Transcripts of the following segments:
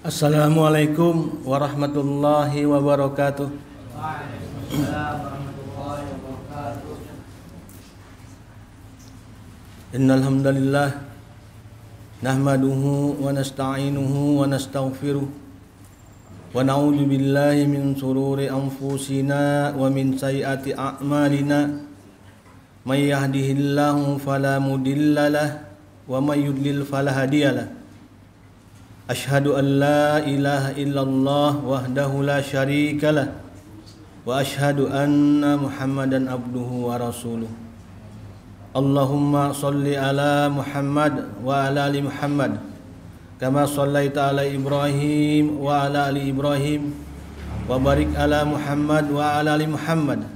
Assalamualaikum warahmatullahi wabarakatuh. Waalaikumsalam warahmatullahi wabarakatuh. Innal hamdalillah nahmaduhu wa nasta'inuhu wa nastaghfiruh wa na'udzu billahi min shururi anfusina wa min sayyiati a'malina. May yahdihillahu fala mudhillalah wa may yudlil fala hadiyalah. Asyhadu an la ilaha illallah wahdahu la syarikalah wa asyhadu anna Muhammadan abduhu wa rasuluh. Allahumma shalli ala Muhammad wa ala ali Muhammad kama shallaita ala Ibrahim wa ala ali Ibrahim wa barik ala Muhammad wa ala ali Muhammad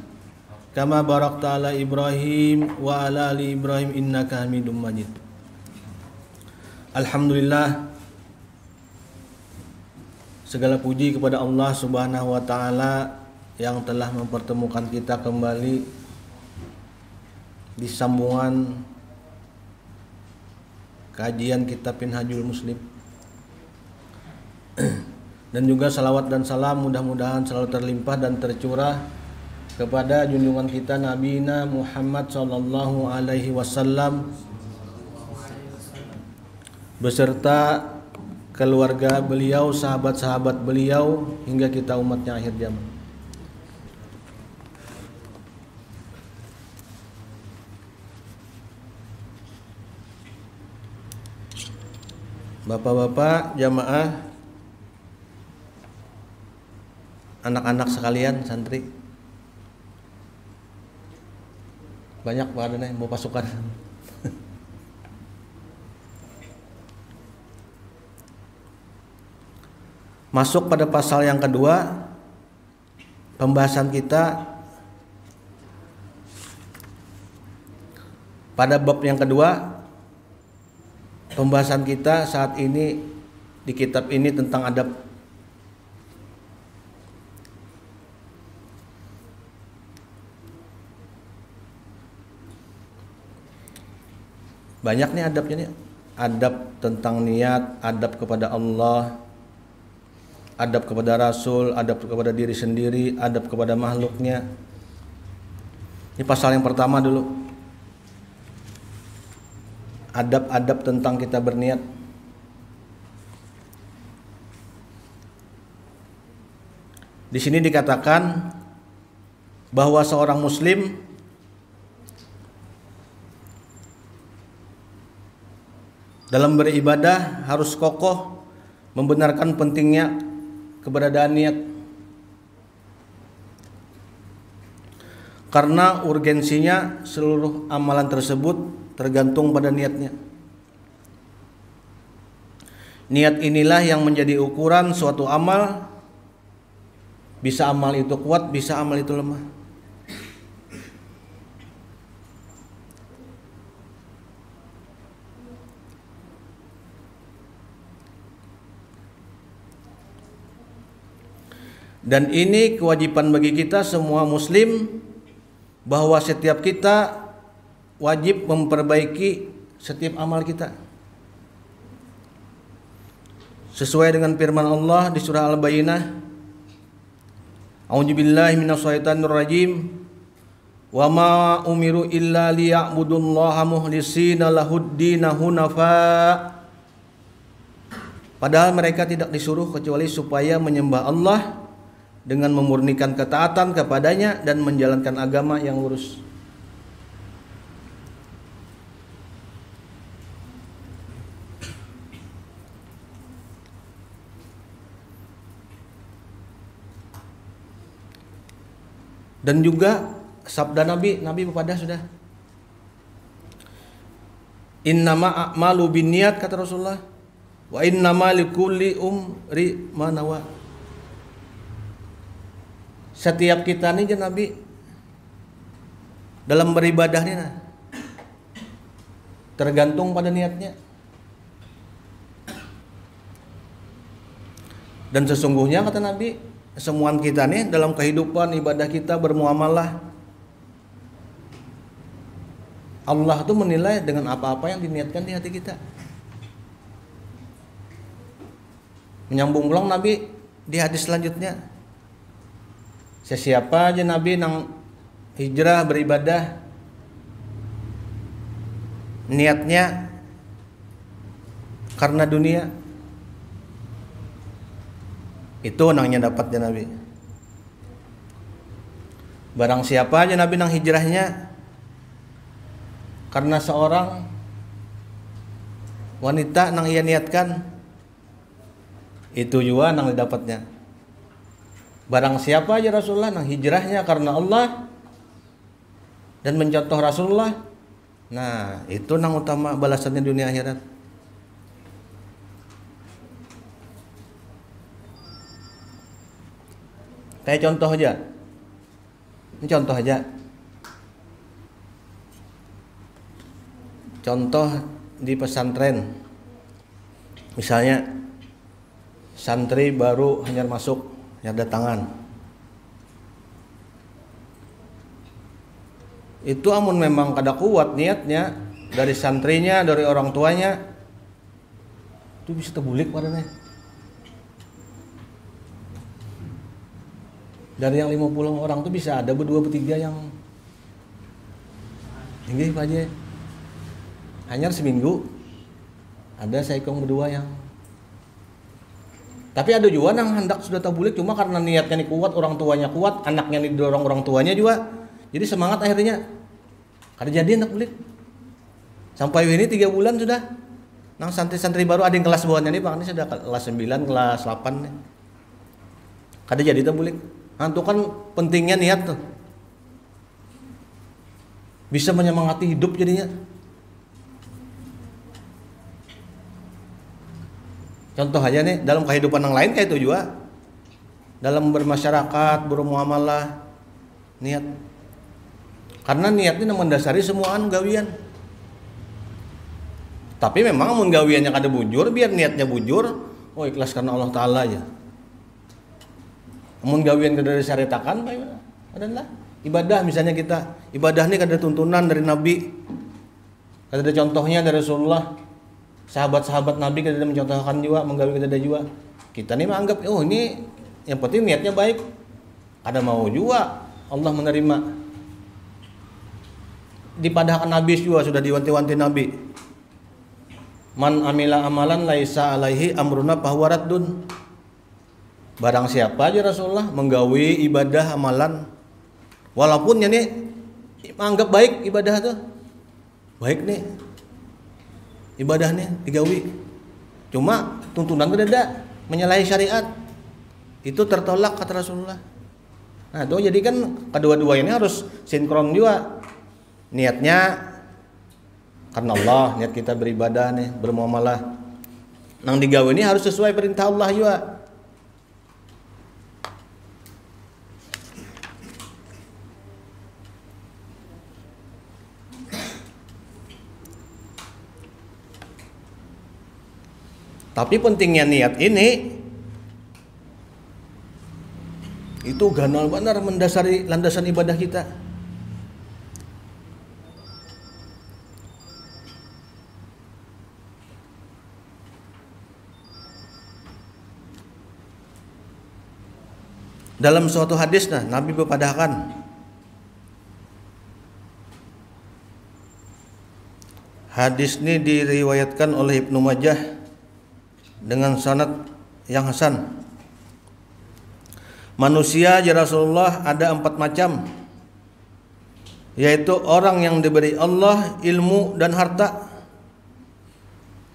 kama barakta ala Ibrahim wa ala ali Ibrahim innaka Hamidum Majid. Alhamdulillah, segala puji kepada Allah Subhanahu wa taala yang telah mempertemukan kita kembali di sambungan kajian kitab Minhajul Muslim. Dan juga salawat dan salam mudah-mudahan selalu terlimpah dan tercurah kepada junjungan kita Nabi Muhammad sallallahu alaihi wasallam beserta keluarga beliau, sahabat-sahabat beliau, hingga kita umatnya akhir zaman. Bapak-bapak, jamaah, anak-anak sekalian, santri, banyak pada nih mau pasukan. Masuk pada pasal yang kedua, pembahasan kita pada bab yang kedua. Pembahasan kita saat ini di kitab ini tentang adab. Banyak nih adabnya nih. Adab tentang niat, adab kepada Allah, adab kepada Rasul, adab kepada diri sendiri, adab kepada makhluknya. Ini pasal yang pertama dulu. Adab-adab tentang kita berniat. Di sini dikatakan bahwa seorang muslim dalam beribadah harus kokoh membenarkan pentingnya keberadaan niat, karena urgensinya seluruh amalan tersebut tergantung pada niatnya. Niat inilah yang menjadi ukuran suatu amal. Bisa amal itu kuat, bisa amal itu lemah. Dan ini kewajiban bagi kita semua muslim, bahwa setiap kita wajib memperbaiki setiap amal kita sesuai dengan firman Allah di surah Al-Bayyinah, A'udzubillahi minasyaitonirrajim, wa ma umiru illa liya'budullaha mukhlishina lahuddina hunafa. Padahal mereka tidak disuruh kecuali supaya menyembah Allah dengan memurnikan ketaatan kepadanya dan menjalankan agama yang lurus. Dan juga sabda Nabi bepada sudah, innama a'malu binniyat, kata Rasulullah, wa innama likulli umri ma nawa. Setiap kita nih Nabi dalam beribadahnya tergantung pada niatnya. Dan sesungguhnya kata Nabi, semua kita nih dalam kehidupan ibadah kita bermuamalah, Allah tuh menilai dengan apa-apa yang diniatkan di hati kita. Menyambung ulang Nabi di hadis selanjutnya. Siapa aja Nabi nang hijrah beribadah niatnya karena dunia, itu nangnya dapatnya Nabi. Barang siapa aja Nabi nang hijrahnya karena seorang wanita nang ia niatkan, itu juga nang dapatnya. Barang siapa aja Rasulullah nang hijrahnya karena Allah dan mencontoh Rasulullah, nah itu nang utama balasannya dunia akhirat. Kayak contoh aja. Ini contoh aja. Contoh di pesantren. Misalnya santri baru hanyar masuk, hanyar datangan. Itu amun memang kada kuat niatnya dari santrinya, dari orang tuanya, itu bisa terbulik padanya. Dari yang 50 orang tuh bisa ada berdua bertiga yang tinggi Pak Haji. Hanya seminggu ada seikong berdua yang. Tapi ada juga yang hendak sudah tabulik cuma karena niatnya nih kuat, orang tuanya kuat, anaknya nih didorong orang tuanya juga. Jadi semangat akhirnya. Kada jadi hendak bulik. Sampai ini 3 bulan sudah. Nang santri-santri baru ada yang kelas bawahnya nih Pak, ini sudah kelas 9, kelas 8 nih. Kada jadi tabulik. Nah, itu kan pentingnya niat tuh. Bisa menyemangati hidup jadinya. Contoh aja nih, dalam kehidupan yang lain kayak itu juga. Dalam bermasyarakat, bermuamalah, niat. Karena niatnya mendasari semua gawian. Tapi memang mun gawiannya kada bujur, biar niatnya bujur, oh ikhlas karena Allah Ta'ala aja. Mun gawian kada disyariatakan adalah ibadah. Misalnya kita ibadah ini kada tuntunan dari Nabi, kada ada contohnya dari Rasulullah, sahabat-sahabat Nabi kada ada mencontohkan juga, menggawi kada ada juga. Kita nih menganggap oh ini yang penting niatnya baik, kada mau juga Allah menerima. Dipadahkan Nabi juga sudah diwanti-wanti Nabi, man amila amalan laisa alaihi amruna fahuwa raddun. Barang siapa aja Rasulullah menggawi ibadah amalan walaupun nih menganggap baik ibadah tuh baik nih ibadah nih digawi, cuma tuntunan itu ada menyalahi syariat, itu tertolak kata Rasulullah. Nah itu jadi kan kedua-dua ini harus sinkron juga, niatnya karena Allah, niat kita beribadah nih bermuamalah nang digawi ini harus sesuai perintah Allah juga. Tapi pentingnya niat ini itu ganal benar mendasari landasan ibadah kita. Dalam suatu hadis Nabi berpadahkan, hadis ini diriwayatkan oleh Ibnu Majah dengan sanad yang hasan. Manusia ya Rasulullah ada 4 macam, yaitu orang yang diberi Allah ilmu dan harta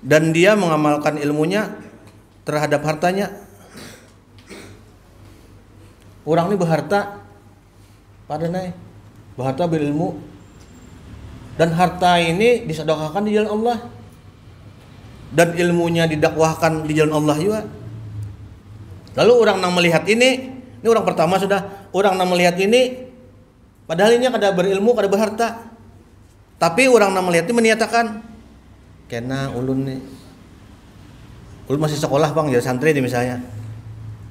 dan dia mengamalkan ilmunya terhadap hartanya. Orang ini berharta pada naik, berharta berilmu dan harta ini disedekahkan di jalan Allah. Dan ilmunya didakwahkan di jalan Allah juga. Lalu orang yang melihat ini orang pertama sudah, orang yang melihat ini padahal ini kada berilmu, kada berharta. Tapi orang yang melihat ini menyatakan, kena ulun nih. Ulun masih sekolah Bang, jadi santri nih misalnya.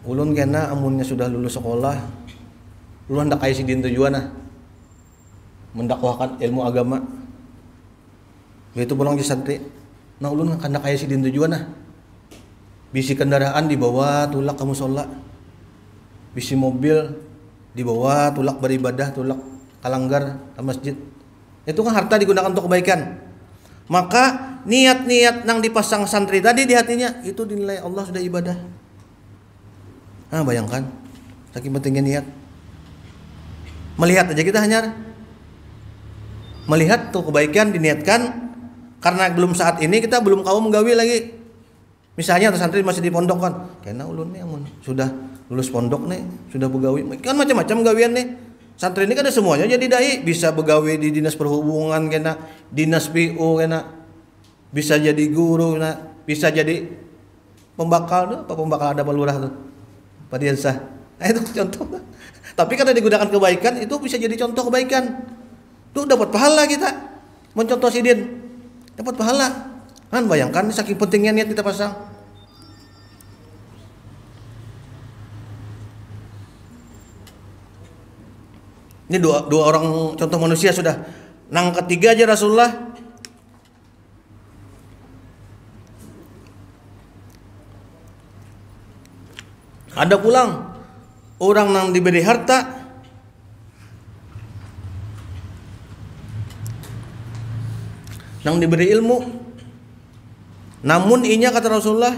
Ulun kena amunnya sudah lulus sekolah. Ulun hendak isi din tujuan mendakwahkan ilmu agama. Begitu pulang jadi santri. Nah ulun hendak isi din tujuan Bisi kendaraan dibawa tulak ke musola. Bisi mobil dibawa tulak beribadah, tulak kalanggar ke masjid. Itu kan harta digunakan untuk kebaikan. Maka niat-niat yang dipasang santri tadi di hatinya itu dinilai Allah sudah ibadah. Nah, bayangkan saking pentingnya niat. Melihat aja kita hanya melihat tuh kebaikan diniatkan, karena belum saat ini kita belum kaum menggawi lagi. Misalnya atau santri masih di pondok kan, kena ulun nih amun sudah lulus pondok nih, sudah begawi. Kan macam-macam gawian nih. Santri ini kan ada semuanya jadi dai, bisa begawi di dinas perhubungan kena, dinas PU kena, bisa jadi guru kena, bisa jadi pembakal tuh, apa pembakal ada Pak Lurah tuh. Pak Diansah. Nah, itu contoh. Tapi karena digunakan kebaikan itu bisa jadi contoh kebaikan. Tuh dapat pahala kita. Mencontoh sidin. Dapat pahala. Kan bayangkan saking pentingnya niat kita pasang. Ini dua orang contoh manusia sudah. Nang ketiga aja Rasulullah ada pulang orang nang diberi harta nang diberi ilmu, namun inya kata Rasulullah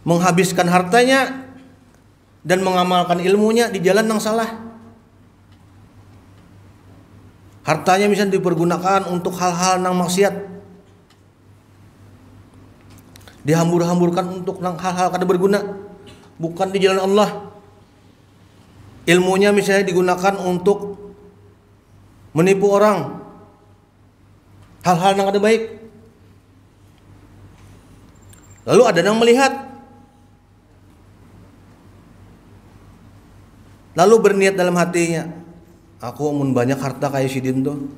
menghabiskan hartanya dan mengamalkan ilmunya di jalan yang salah. Hartanya misalnya dipergunakan untuk hal-hal yang maksiat, dihambur-hamburkan untuk hal-hal kada berguna, bukan di jalan Allah. Ilmunya misalnya digunakan untuk menipu orang, hal-hal yang kada baik. Lalu ada yang melihat, lalu berniat dalam hatinya, aku mun banyak harta kayak sidin tuh,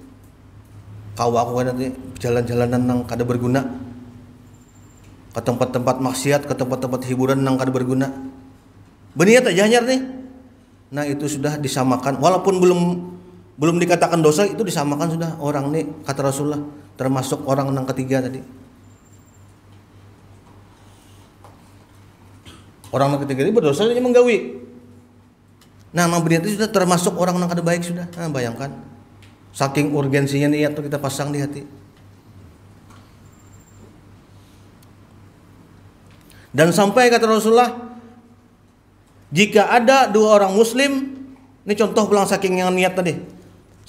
kau aku kan nanti jalan-jalanan yang kada berguna, ke tempat-tempat maksiat, ke tempat-tempat hiburan yang kada berguna. Berniat aja hanyar nih. Nah itu sudah disamakan, walaupun belum dikatakan dosa, itu disamakan sudah orang nih kata Rasulullah termasuk orang yang ketiga tadi. Orang yang ketiga ini berdosa hanya menggawi. Nah, berniat itu sudah termasuk orang yang kada baik sudah. Nah, bayangkan saking urgensinya niat itu kita pasang di hati. Dan sampai kata Rasulullah, jika ada dua orang muslim, ini contoh pulang saking yang niat tadi,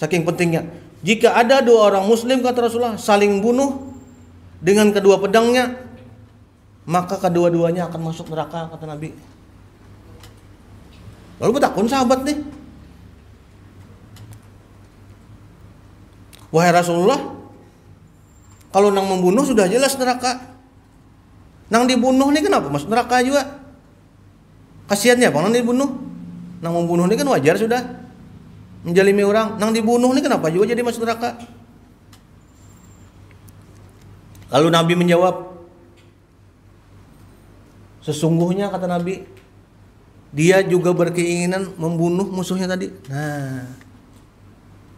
saking pentingnya. Jika ada dua orang muslim kata Rasulullah saling bunuh dengan kedua pedangnya, maka kedua-duanya akan masuk neraka kata Nabi. Lalu bertakun sahabat nih, wahai Rasulullah, kalau nang membunuh sudah jelas neraka, nang dibunuh nih kenapa masuk neraka juga? Kasiannya bang nang dibunuh, nang membunuh ini kan wajar sudah menjalimi orang, nang dibunuh ini kenapa juga jadi masuk neraka? Lalu Nabi menjawab, sesungguhnya kata Nabi, dia juga berkeinginan membunuh musuhnya tadi. Nah,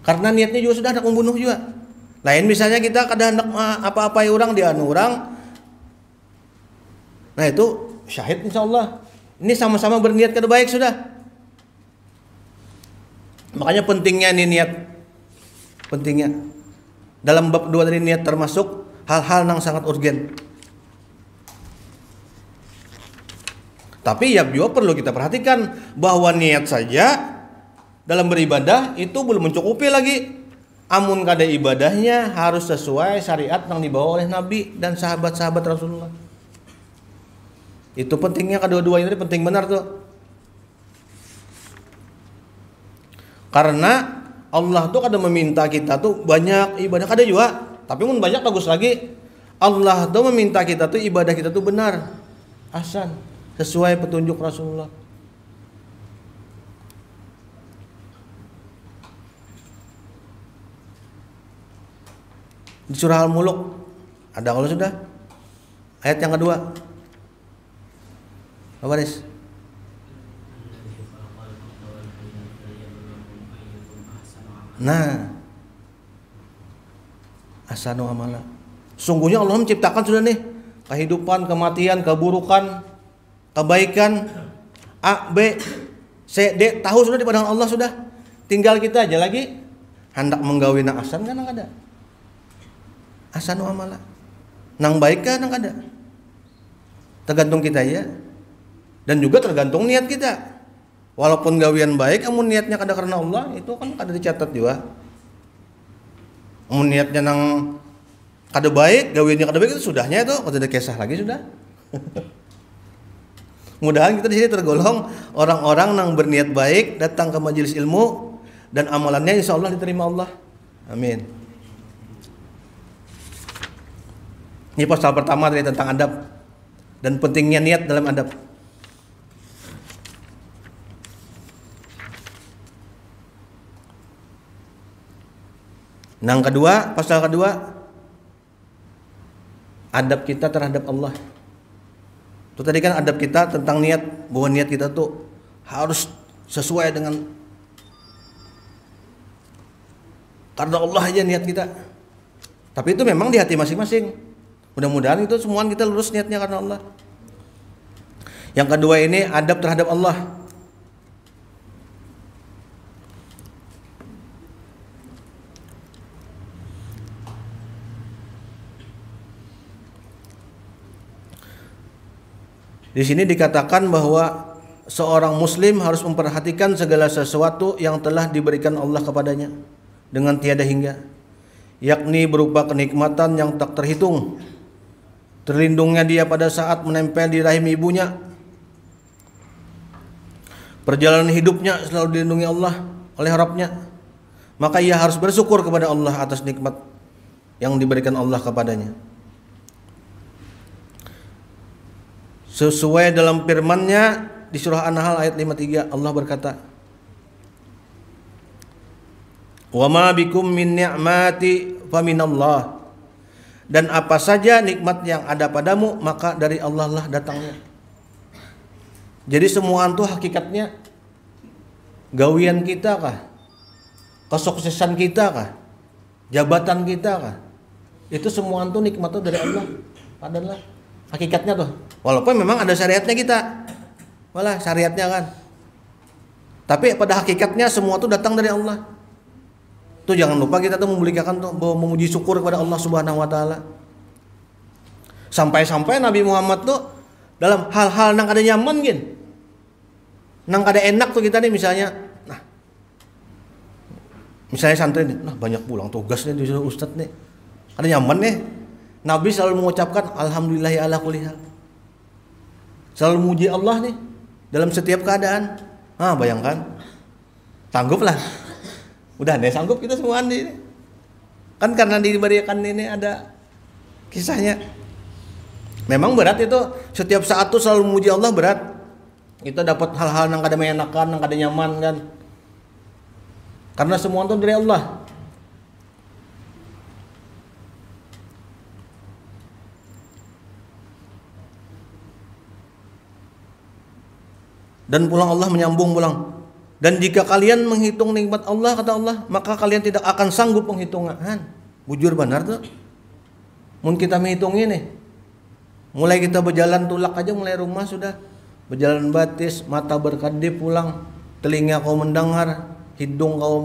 karena niatnya juga sudah hendak membunuh juga. Lain misalnya kita kadang hendak apa-apai orang dianu orang. Nah itu syahid insyaallah. Ini sama-sama berniat kada baik sudah. Makanya pentingnya ini niat. Pentingnya. Dalam bab 2 dari niat termasuk hal-hal yang sangat urgen. Tapi ya juga perlu kita perhatikan bahwa niat saja dalam beribadah itu belum mencukupi lagi. Amun kada ibadahnya harus sesuai syariat yang dibawa oleh Nabi dan sahabat-sahabat Rasulullah. Itu pentingnya kedua-duanya ini penting benar tuh. Karena Allah tuh kada meminta kita tuh banyak ibadah, kada juga. Tapi mun banyak bagus lagi. Allah tuh meminta kita tuh ibadah kita tuh benar, ahsan, sesuai petunjuk Rasulullah. Di surah Al-Mulk ada kalau sudah ayat yang kedua. Apa Riz? Nah, ahsanu amala. Sungguhnya Allah menciptakan sudah nih kehidupan, kematian, keburukan, kebaikan, A, B, C, D, tahu sudah di padang Allah sudah. Tinggal kita aja lagi hendak menggawina asan kan nang ada. Asan wa amala. Nang baik kan nang ada. Tergantung kita ya. Dan juga tergantung niat kita. Walaupun gawian baik, amun niatnya kada karena Allah, itu kan kada dicatat juga. Amun niatnya nang kada baik, gawiannya kada baik, itu sudahnya itu kada ada kisah lagi sudah. Mudahan kita di sini tergolong orang-orang yang berniat baik, datang ke majelis ilmu dan amalannya insya Allah diterima Allah. Amin. Ini pasal pertama tadi tentang adab dan pentingnya niat dalam adab. Yang kedua, pasal kedua, adab kita terhadap Allah. Itu tadi kan adab kita tentang niat, bahwa niat kita tuh harus sesuai dengan karena Allah aja niat kita. Tapi itu memang di hati masing-masing. Mudah-mudahan itu semua kita lurus niatnya karena Allah. Yang kedua ini adab terhadap Allah. Di sini dikatakan bahwa seorang muslim harus memperhatikan segala sesuatu yang telah diberikan Allah kepadanya dengan tiada hingga, yakni berupa kenikmatan yang tak terhitung, terlindungnya dia pada saat menempel di rahim ibunya, perjalanan hidupnya selalu dilindungi Allah oleh Rabbnya, maka ia harus bersyukur kepada Allah atas nikmat yang diberikan Allah kepadanya. Sesuai dalam firman-Nya di surah An-Nahl ayat 53, Allah berkata, "Wa ma bikum min ni'mati faminallah." Dan apa saja nikmat yang ada padamu maka dari Allah lah datangnya. Jadi semua itu hakikatnya gawian kita kah? Kesuksesan kita kah? Jabatan kita kah? Itu semua itu nikmat itu dari Allah. Padahal hakikatnya tuh. Walaupun memang ada syariatnya kita. Walah syariatnya kan. Tapi pada hakikatnya semua itu datang dari Allah. Tuh jangan lupa kita tuh memulihkan tuh memuji syukur kepada Allah Subhanahu wa taala. Sampai-sampai Nabi Muhammad tuh dalam hal-hal nang kada nyaman gin. Nang kada enak tuh kita nih misalnya. Nah. Misalnya santri nih, nah banyak pulang tugas nih di ustaz nih. Kada nyaman nih. Nabi selalu mengucapkan alhamdulillahi ala kulli hal. Selalu memuji Allah nih dalam setiap keadaan. Ah, bayangkan. Tangguplah. Udah deh sanggup kita semua ini. Kan karena diberikan ini ada kisahnya. Memang berat itu, setiap saat tuh selalu memuji Allah berat. Kita dapat hal-hal yang kada mengenakan, yang kada nyaman kan. Karena semua itu dari Allah. Dan pulang Allah menyambung pulang. Dan jika kalian menghitung nikmat Allah, kata Allah, maka kalian tidak akan sanggup menghitungan. Bujur benar tuh. Mun kita menghitung ini, mulai kita berjalan tulak aja, mulai rumah sudah berjalan batis, mata berkedip pulang, telinga kau mendengar, hidung kau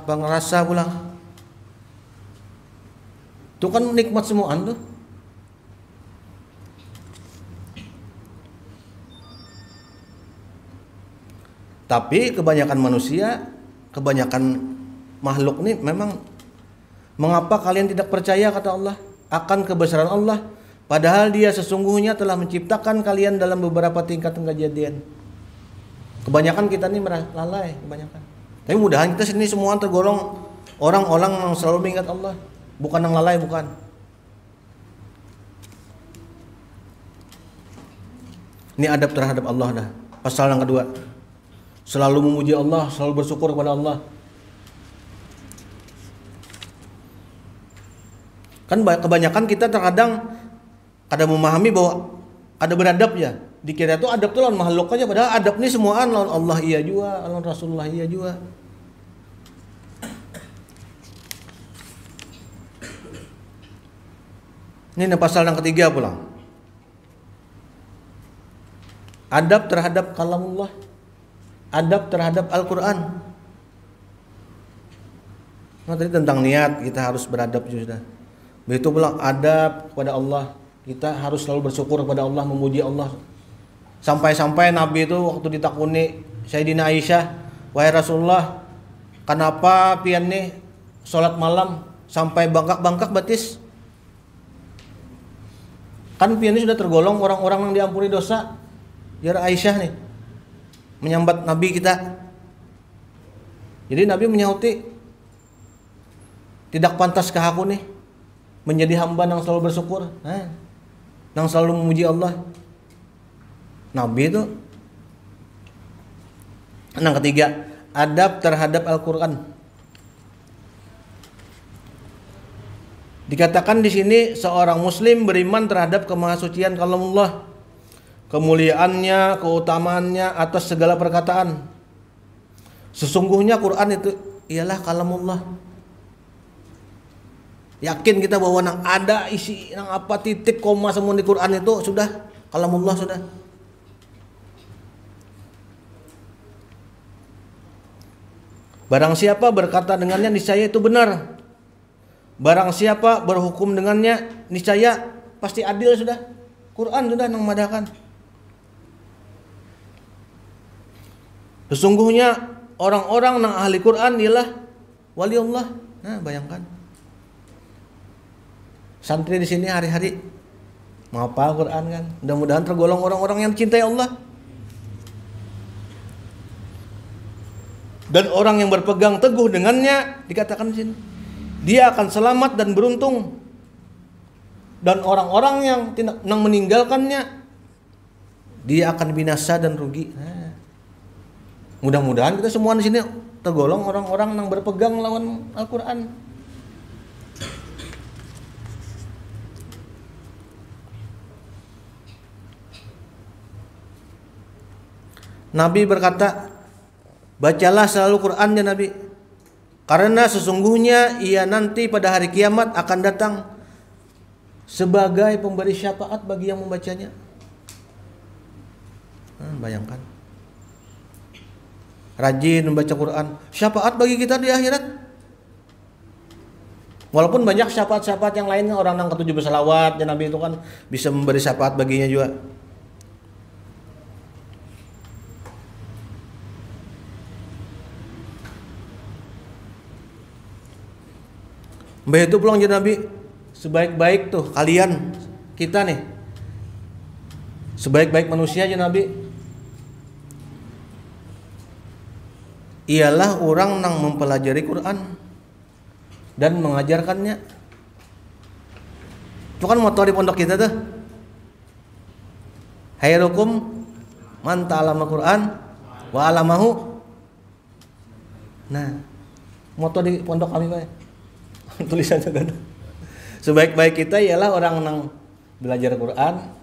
merasa pulang. Itu kan nikmat semuaan tuh. Tapi kebanyakan manusia, kebanyakan makhluk nih memang, mengapa kalian tidak percaya kata Allah akan kebesaran Allah, padahal Dia sesungguhnya telah menciptakan kalian dalam beberapa tingkat kejadian. Kebanyakan kita nih lalai kebanyakan. Tapi mudahan kita sini semua tergolong orang-orang yang selalu mengingat Allah, bukan yang lalai, bukan. Ini adab terhadap Allah dah. Pasal yang kedua. Selalu memuji Allah, selalu bersyukur kepada Allah. Kan kebanyakan kita terkadang kada memahami bahwa ada beradab ya. Dikira itu adab itu lawan makhluk aja, padahal adab ini semuaan lawan Allah iya juga, lawan Rasulullah iya juga. Ini pasal yang ketiga pulang. Adab terhadap kalamullah. Adab terhadap Al-Quran. Nah, tadi tentang niat, kita harus beradab juga. Begitu pula adab kepada Allah. Kita harus selalu bersyukur kepada Allah, memuji Allah. Sampai-sampai Nabi itu waktu ditakuni Sayyidina Aisyah, wahai Rasulullah, kenapa pian nih sholat malam sampai bangkak-bangkak batis? Kan pian ini sudah tergolong orang-orang yang diampuni dosa. Ya Aisyah nih menyambat Nabi kita. Jadi Nabi menyauti, tidak pantas ke aku nih menjadi hamba yang selalu bersyukur, yang selalu memuji Allah. Nabi itu. Yang ketiga, adab terhadap Al-Quran. Dikatakan di sini seorang muslim beriman terhadap kemahasucian kalamullah, kemuliaannya, keutamaannya atas segala perkataan. Sesungguhnya Quran itu ialah kalamullah. Yakin kita bahwa nang ada isi nang apa titik koma semua di Quran itu sudah kalamullah sudah. Barang siapa berkata dengannya niscaya itu benar. Barang siapa berhukum dengannya niscaya pasti adil sudah. Quran sudah nang madahkan. Sesungguhnya orang-orang nang ahli Quran ialah wali Allah. Nah, bayangkan. Santri di sini hari-hari menghafal Quran kan. Mudah-mudahan tergolong orang-orang yang dicintai Allah. Dan orang yang berpegang teguh dengannya, dikatakan di sini, dia akan selamat dan beruntung. Dan orang-orang yang meninggalkannya, dia akan binasa dan rugi. Nah, mudah-mudahan kita semua di sini tergolong orang-orang yang berpegang lawan Al-Quran. Nabi berkata, bacalah selalu Quran ya Nabi, karena sesungguhnya ia nanti pada hari kiamat akan datang sebagai pemberi syafaat bagi yang membacanya. Bayangkan, rajin membaca Quran, syafaat bagi kita di akhirat. Walaupun banyak syafaat-syafaat yang lain, orang yang ketujuh bersalawat ya Nabi itu kan bisa memberi syafaat baginya juga. Begitu pulang jadi Nabi, sebaik-baik tuh kalian, kita nih, sebaik-baik manusia aja Nabi, ialah orang yang mempelajari Quran dan mengajarkannya. Itu kan moto di pondok kita tuh, khairukum man ta'allama Quran wa 'allamahu. Nah, moto di pondok kami Pak. Tulisannya kan. Sebaik-baik kita ialah orang yang belajar Quran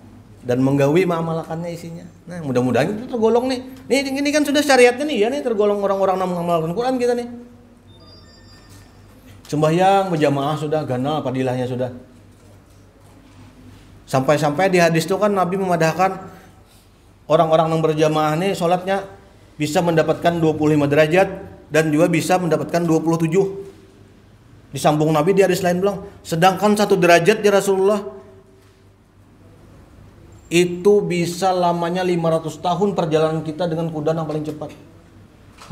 dan menggawi mengamalkannya isinya. Nah, mudah-mudahan itu tergolong nih. Ini kan sudah syariatnya nih ya nih, tergolong orang-orang yang mengamalkan Quran kita nih. Sembahyang berjamaah sudah, ganal fadilahnya sudah. Sampai-sampai di hadis itu kan Nabi memadahkan orang-orang yang berjamaah nih sholatnya bisa mendapatkan 25 derajat dan juga bisa mendapatkan 27. Disambung Nabi di hadis lain bilang, sedangkan 1 derajat ya Rasulullah itu bisa lamanya 500 tahun perjalanan kita dengan kuda yang paling cepat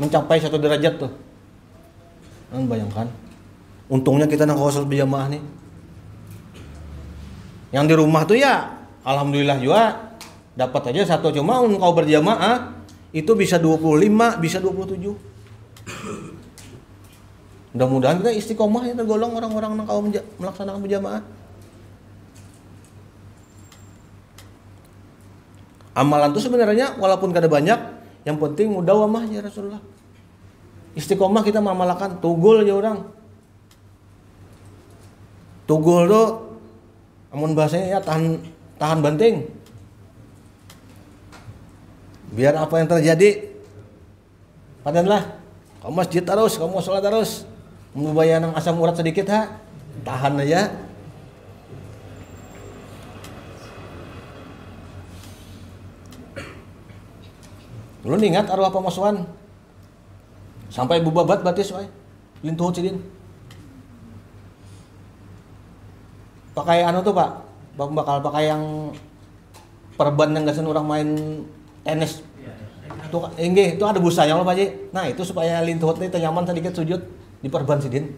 mencapai 1 derajat tuh. Bayangkan, untungnya kita nang sholat berjamaah nih. Yang di rumah tuh ya alhamdulillah juga dapat aja 1, cuma engkau berjamaah itu bisa 25, bisa 27. Mudah-mudahan kita istiqomah ya tergolong orang-orang yang kau melaksanakan berjamaah. Amalan itu sebenarnya walaupun kada banyak, yang penting mudawamah ya Rasulullah. Istiqomah kita mengamalkan, tugul aja orang. Tugul tuh amun bahasanya ya tahan banting. Biar apa yang terjadi, padanlah. Kamu masjid terus, kamu sholat terus. Membayar yang asam urat sedikit tahan aja. Ulun ingat arwah pamasuan. Sampai bubabat batis wae. Lintuh cidin. Pakai anu tuh Pak, bakal pakai yang perban yang gasan orang main tenis. Tuh enggih, itu ada busanya loh Pak Ji. Nah, itu supaya lintuh teh nyaman sedikit sujud di perban sidin.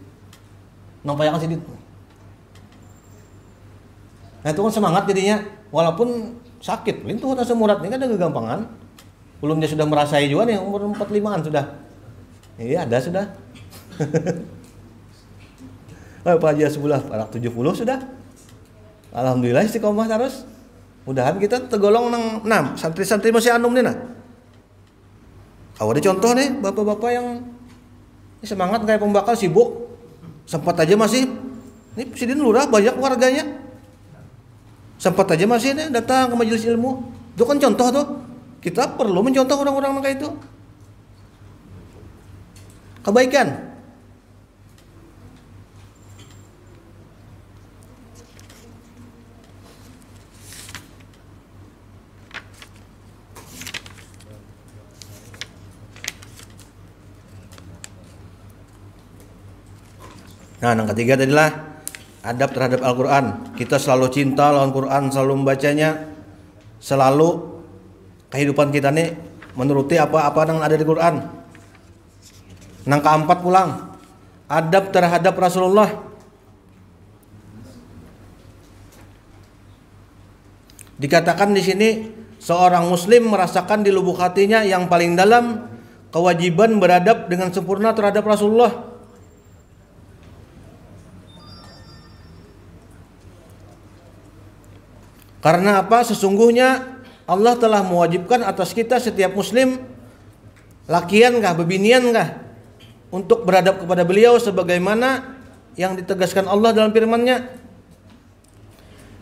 Nampayakan sidin. Nah, itu kan semangat jadinya walaupun sakit. Lintuh asam urat ini kan ada kegampangan. Belum dia sudah merasai juga nih umur 45-an sudah. Iya, ada sudah. Pak Haji sebelah anak 70 sudah. Alhamdulillah istiqomah terus. Mudahan kita tergolong nang santri-santri masih anum nih nah. Kalau ada contoh nih bapak-bapak yang semangat kayak pembakal sibuk. Sempat aja masih ini Sidin Lurah banyak warganya. Sempat aja masih nih datang ke majelis ilmu. Itu kan contoh tuh. Kita perlu mencontoh orang-orang kayak itu. Kebaikan. Nah, yang ketiga adalah adab terhadap Al-Quran. Kita selalu cinta lawan Quran, selalu membacanya, selalu kehidupan kita nih menuruti apa-apa yang ada di Quran. Yang keempat pulang, adab terhadap Rasulullah. Dikatakan di sini seorang muslim merasakan di lubuk hatinya yang paling dalam kewajiban beradab dengan sempurna terhadap Rasulullah. Karena apa? Sesungguhnya Allah telah mewajibkan atas kita setiap muslim, lakian kah, bebinian kah, untuk beradab kepada beliau sebagaimana yang ditegaskan Allah dalam firman-Nya.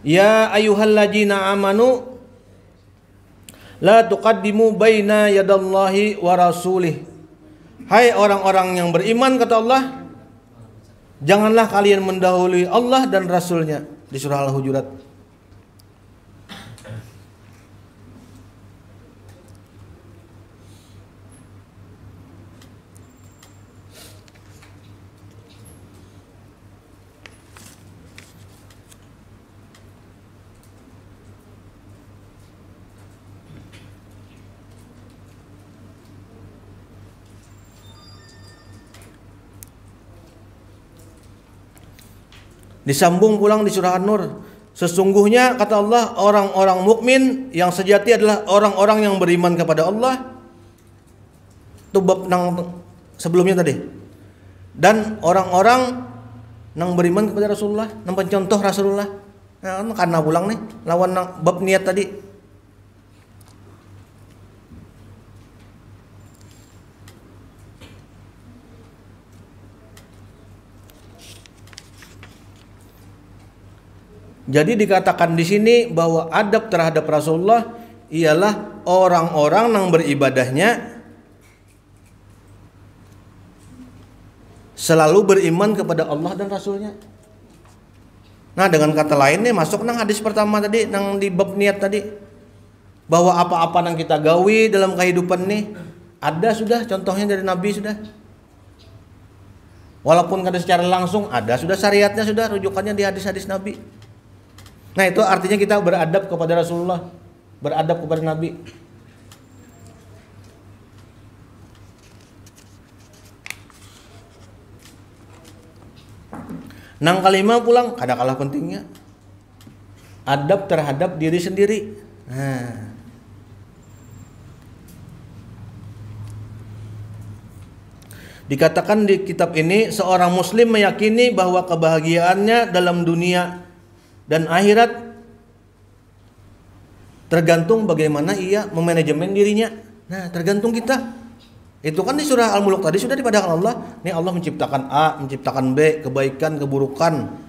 Ya ayyuhalladzina amanu la tuqaddimu baina yadallahi wa rasulih. Hai orang-orang yang beriman, kata Allah, janganlah kalian mendahului Allah dan Rasul-Nya. Di surah Al-Hujurat. Disambung pulang di surah An-Nur. Sesungguhnya kata Allah, orang-orang mukmin yang sejati adalah orang-orang yang beriman kepada Allah. Itu bab nang sebelumnya tadi. Dan orang-orang yang beriman kepada Rasulullah, nang pencontoh Rasulullah. Nah, karena pulang nih lawan bab niat tadi. Jadi dikatakan di sini bahwa adab terhadap Rasulullah ialah orang-orang yang beribadahnya selalu beriman kepada Allah dan Rasulnya. Nah, dengan kata lain nih masuk nang hadis pertama tadi, nang di bab niat tadi, bahwa apa-apa yang kita gawi dalam kehidupan nih ada sudah contohnya dari Nabi sudah. Walaupun kada secara langsung ada sudah syariatnya, sudah rujukannya di hadis-hadis Nabi. Nah, itu artinya kita beradab kepada Rasulullah, beradab kepada Nabi. Nang kalima pulang, kada kalah pentingnya. Adab terhadap diri sendiri. Nah. Dikatakan di kitab ini, seorang muslim meyakini bahwa kebahagiaannya dalam dunia dan akhirat tergantung bagaimana ia memanajemen dirinya. Nah, tergantung kita. Itu kan di surah Al-Mulk tadi sudah dipadahkan Allah. Nih Allah menciptakan A, menciptakan B, kebaikan, keburukan,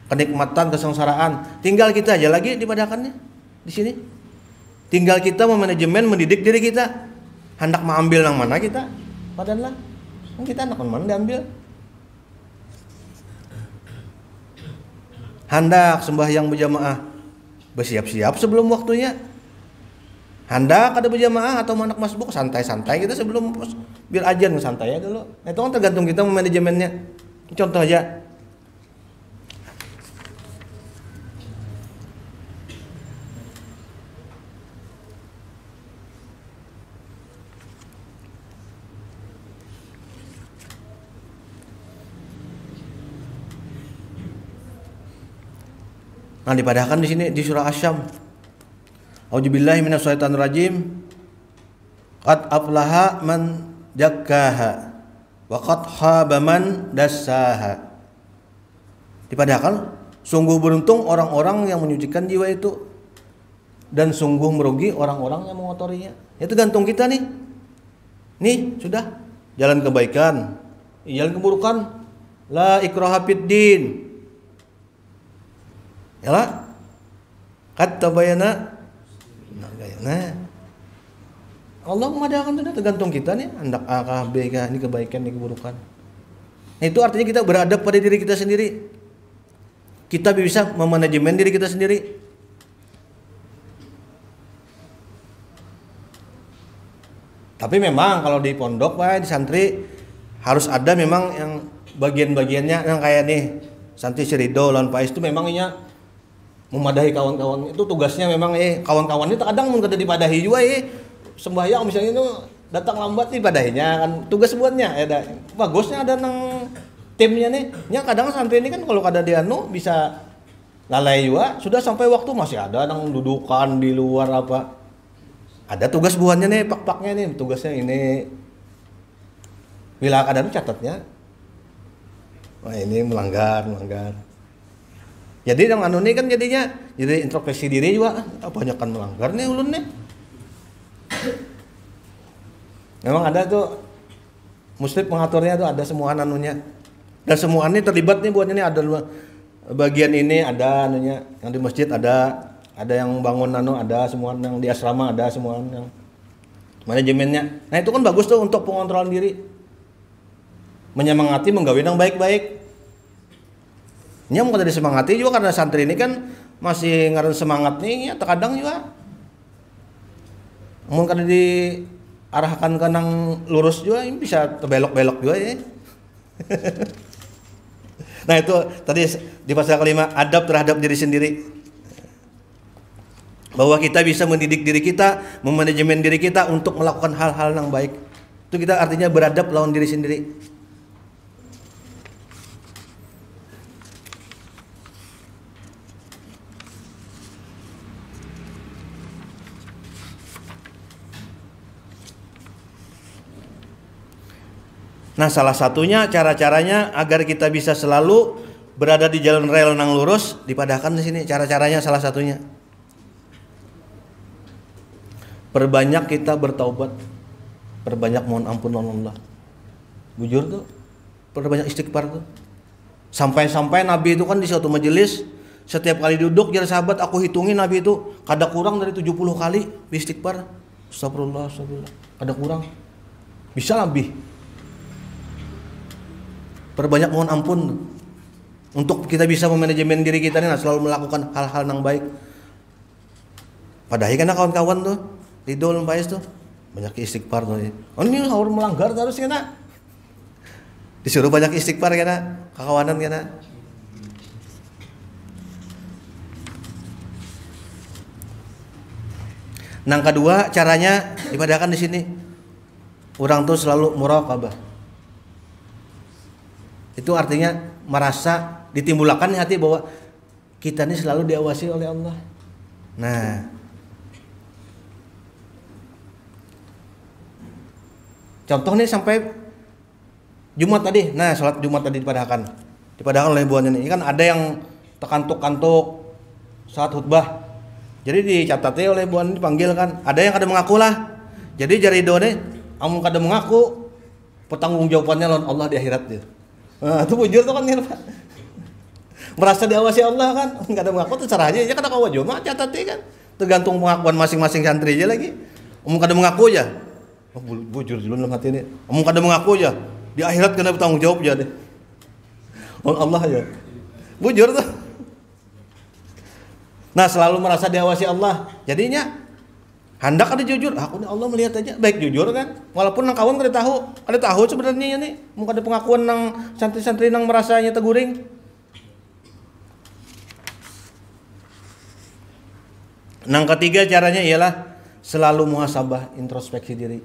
kenikmatan, kesengsaraan. Tinggal kita aja lagi dipadahkannya di sini. Tinggal kita memanajemen, mendidik diri kita. Hendak mengambil yang mana kita? Padahal kan kita hendak mana diambil. Hendak sembahyang berjamaah, bersiap-siap sebelum waktunya. Hendak ada berjamaah atau anak masbuk santai-santai kita sebelum biar ajan santai aja dulu. Nah, itu kan tergantung kita manajemennya. Contoh aja. Nah, dipadahkan di sini di surah Asy-Syams. A'udzubillahi minasyaitonir rajim. Qad aflaha man zakkaha wa qad khaba man dassaha. Dipadahkan sungguh beruntung orang-orang yang menyucikan jiwa itu dan sungguh merugi orang-orang yang mengotorinya. Itu gantung kita nih. Nih, sudah jalan kebaikan, jalan keburukan. La ikraha fid din. Yalah. Qad tabayyana. Nah, Allah mengadakan itu tergantung kita nih, hendak A kah B kah, ini kebaikan ini keburukan. Nah, itu artinya kita beradab pada diri kita sendiri. Kita bisa memanajemen diri kita sendiri. Tapi memang kalau di pondok Pak, di santri harus ada memang yang bagian-bagiannya yang kayak nih santri Serido lawan Pais itu memangnya memadahi kawan-kawan itu tugasnya memang kawan-kawan itu kadang mun kada dipadahi juga sembahyang misalnya itu datang lambat nih padahinya kan tugas buatnya ada bagusnya ada nang timnya nih nya kadang santri ini kan kalau kada dianu bisa lalai juga sudah sampai waktu masih ada nang dudukan di luar apa ada tugas buatnya nih pak-paknya nih tugasnya ini bila kadang catatnya wah ini melanggar jadi yang anu ini kan jadinya jadi introspeksi diri juga banyak kan melanggar nih ulun nih. Memang ada tuh muslim pengaturnya tuh ada semua anunya. Dan semua ini terlibat nih buatnya nih ada bagian ini ada anunya yang di masjid ada yang bangun anu ada semua yang di asrama ada semua yang manajemennya. Nah itu kan bagus tuh untuk pengontrolan diri. Menyemangati menggawe yang baik-baik. Nya mau kada disemangati juga karena santri ini kan masih ngaran semangat nih ya terkadang juga mun kada diarahkan ke nang lurus juga ini bisa terbelok-belok juga ya. Nah itu tadi di pasal kelima adab terhadap diri sendiri bahwa kita bisa mendidik diri kita memanajemen diri kita untuk melakukan hal-hal yang baik itu kita artinya beradab lawan diri sendiri. Nah salah satunya cara-caranya agar kita bisa selalu berada di jalan rel nang lurus dipadahkan di sini cara-caranya salah satunya perbanyak kita bertaubat perbanyak mohon ampun Allah bujur tuh perbanyak istighfar tuh sampai Nabi itu kan di suatu majelis setiap kali duduk jadi sahabat aku hitungin Nabi itu kada kurang dari 70 kali istighfar astagfirullah kada kurang bisa lebih perbanyak mohon ampun untuk kita bisa memanajemen diri kita nih selalu melakukan hal-hal yang baik. Padahal kan kawan-kawan tuh Ridho Pais tuh banyak istighfar tuh. Oh ini harus melanggar terus kena. Disuruh banyak istighfar kena kawanan kena. Nang kedua caranya dipadahkan di sini. Orang tuh selalu muraqabah. Itu artinya merasa ditimbulkan di hati bahwa kita ini selalu diawasi oleh Allah. Nah, contoh nih sampai Jumat tadi. Nah, sholat Jumat tadi dipadahkan oleh buahnya ini. Kan ada yang tekantuk-kantuk saat khutbah. Jadi dicatatnya oleh buahnya dipanggil kan. Ada yang kada mengaku lah. Jadi jari done, amun kada mengaku, pertanggung jawabannya lawan Allah di akhirat dia. Nah, itu bujur tuh kan Pak. Merasa diawasi Allah kan, enggak ada mengaku tuh cara aja kada kawa mah catatnya kan. Tergantung pengakuan masing-masing santri aja lagi. Omong kada mengaku aja. Oh, bujur dulu dalam hati ini. Omong kada mengaku aja. Di akhirat kena bertanggung jawab aja deh. Oh Allah aja. Bujur tuh. Nah, selalu merasa diawasi Allah. Jadinya Hendak ada jujur, aku nih Allah melihat aja, baik jujur kan. Walaupun nang kawan kada tahu sebenarnya nih, muka ada pengakuan nang santri-santri nang merasanya teguring. Nang ketiga caranya ialah selalu muhasabah, introspeksi diri.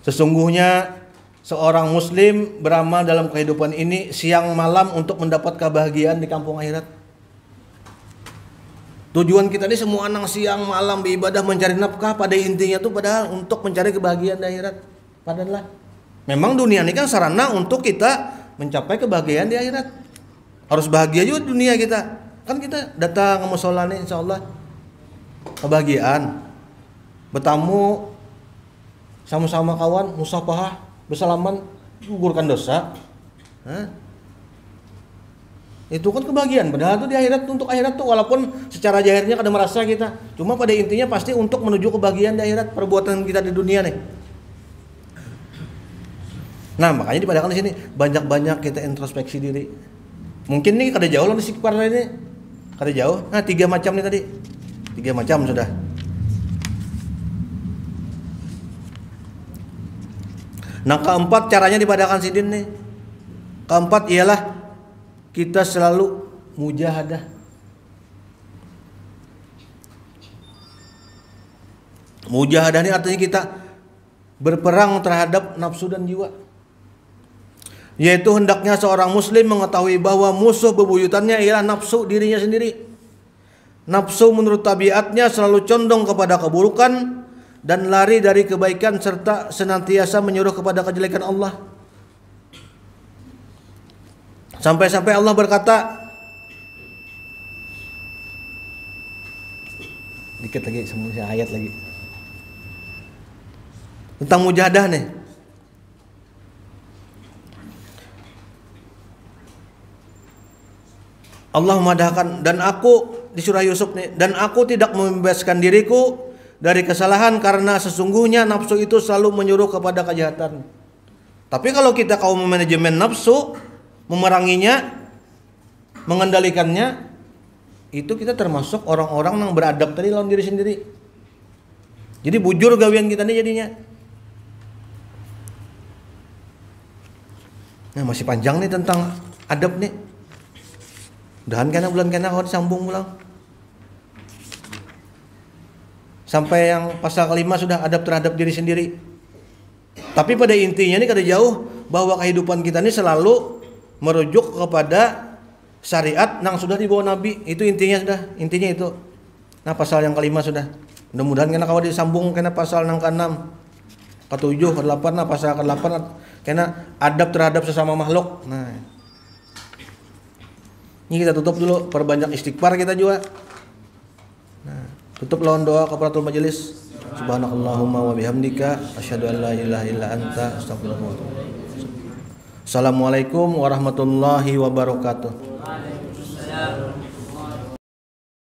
Sesungguhnya seorang muslim beramal dalam kehidupan ini siang malam untuk mendapat kebahagiaan di kampung akhirat. Tujuan kita ini semua nang siang malam beribadah mencari nafkah, pada intinya tuh padahal untuk mencari kebahagiaan di akhirat. Padahal memang dunia ini kan sarana untuk kita mencapai kebahagiaan di akhirat. Harus bahagia juga dunia kita. Kan kita datang ke mushola nih insyaallah kebahagiaan. Bertamu sama-sama kawan, musafahah, bersalaman, gugurkan dosa. Itu kan kebahagiaan, padahal itu di akhirat, untuk akhirat tuh walaupun secara zahirnya kada merasa kita, cuma pada intinya pasti untuk menuju kebahagiaan di akhirat perbuatan kita di dunia nih. Nah makanya dipadakan di sini banyak-banyak kita introspeksi diri. Mungkin nih kada jauh lah istighfar ini, kada jauh. Nah 3 macam nih tadi, 3 macam sudah. Nah keempat caranya dipadakan sidin nih. Keempat ialah kita selalu mujahadah. Mujahadah ini artinya kita berperang terhadap nafsu dan jiwa. Yaitu hendaknya seorang muslim mengetahui bahwa musuh bebuyutannya ialah nafsu dirinya sendiri. Nafsu menurut tabiatnya selalu condong kepada keburukan dan lari dari kebaikan serta senantiasa menyuruh kepada kejelekan Allah. Sampai-sampai Allah berkata, dikit lagi semua ayat lagi tentang mujahadah nih. Allah memadahkan, dan aku di surah Yusuf nih, dan aku tidak membebaskan diriku dari kesalahan karena sesungguhnya nafsu itu selalu menyuruh kepada kejahatan. Tapi kalau kita kaum manajemen nafsu, memeranginya, mengendalikannya, itu kita termasuk orang-orang yang beradab tadi lawan diri sendiri. Jadi bujur gawian kita nih jadinya. Nah masih panjang nih tentang adab nih. Mudahan kena bulan kena kau disambung pulang. Sampai yang pasal kelima sudah adab terhadap diri sendiri. Tapi pada intinya ini kada jauh bahwa kehidupan kita ini selalu merujuk kepada syariat yang sudah dibawa Nabi. Itu intinya sudah, intinya itu. Nah pasal yang kelima sudah. Mudah-mudahan kena kau disambung kena pasal yang ke-6, ke-7, ke-8. Nah pasal ke-8 kena adab terhadap sesama makhluk. Nah ini kita tutup dulu, perbanyak istighfar kita juga. Nah, tutup lawan doa kafaratul majelis. Subhanakallahumma wa bihamdika asyhadu an la ilaha illa anta astaghfiruka wa atubu ilaik. Assalamualaikum warahmatullahi wabarakatuh.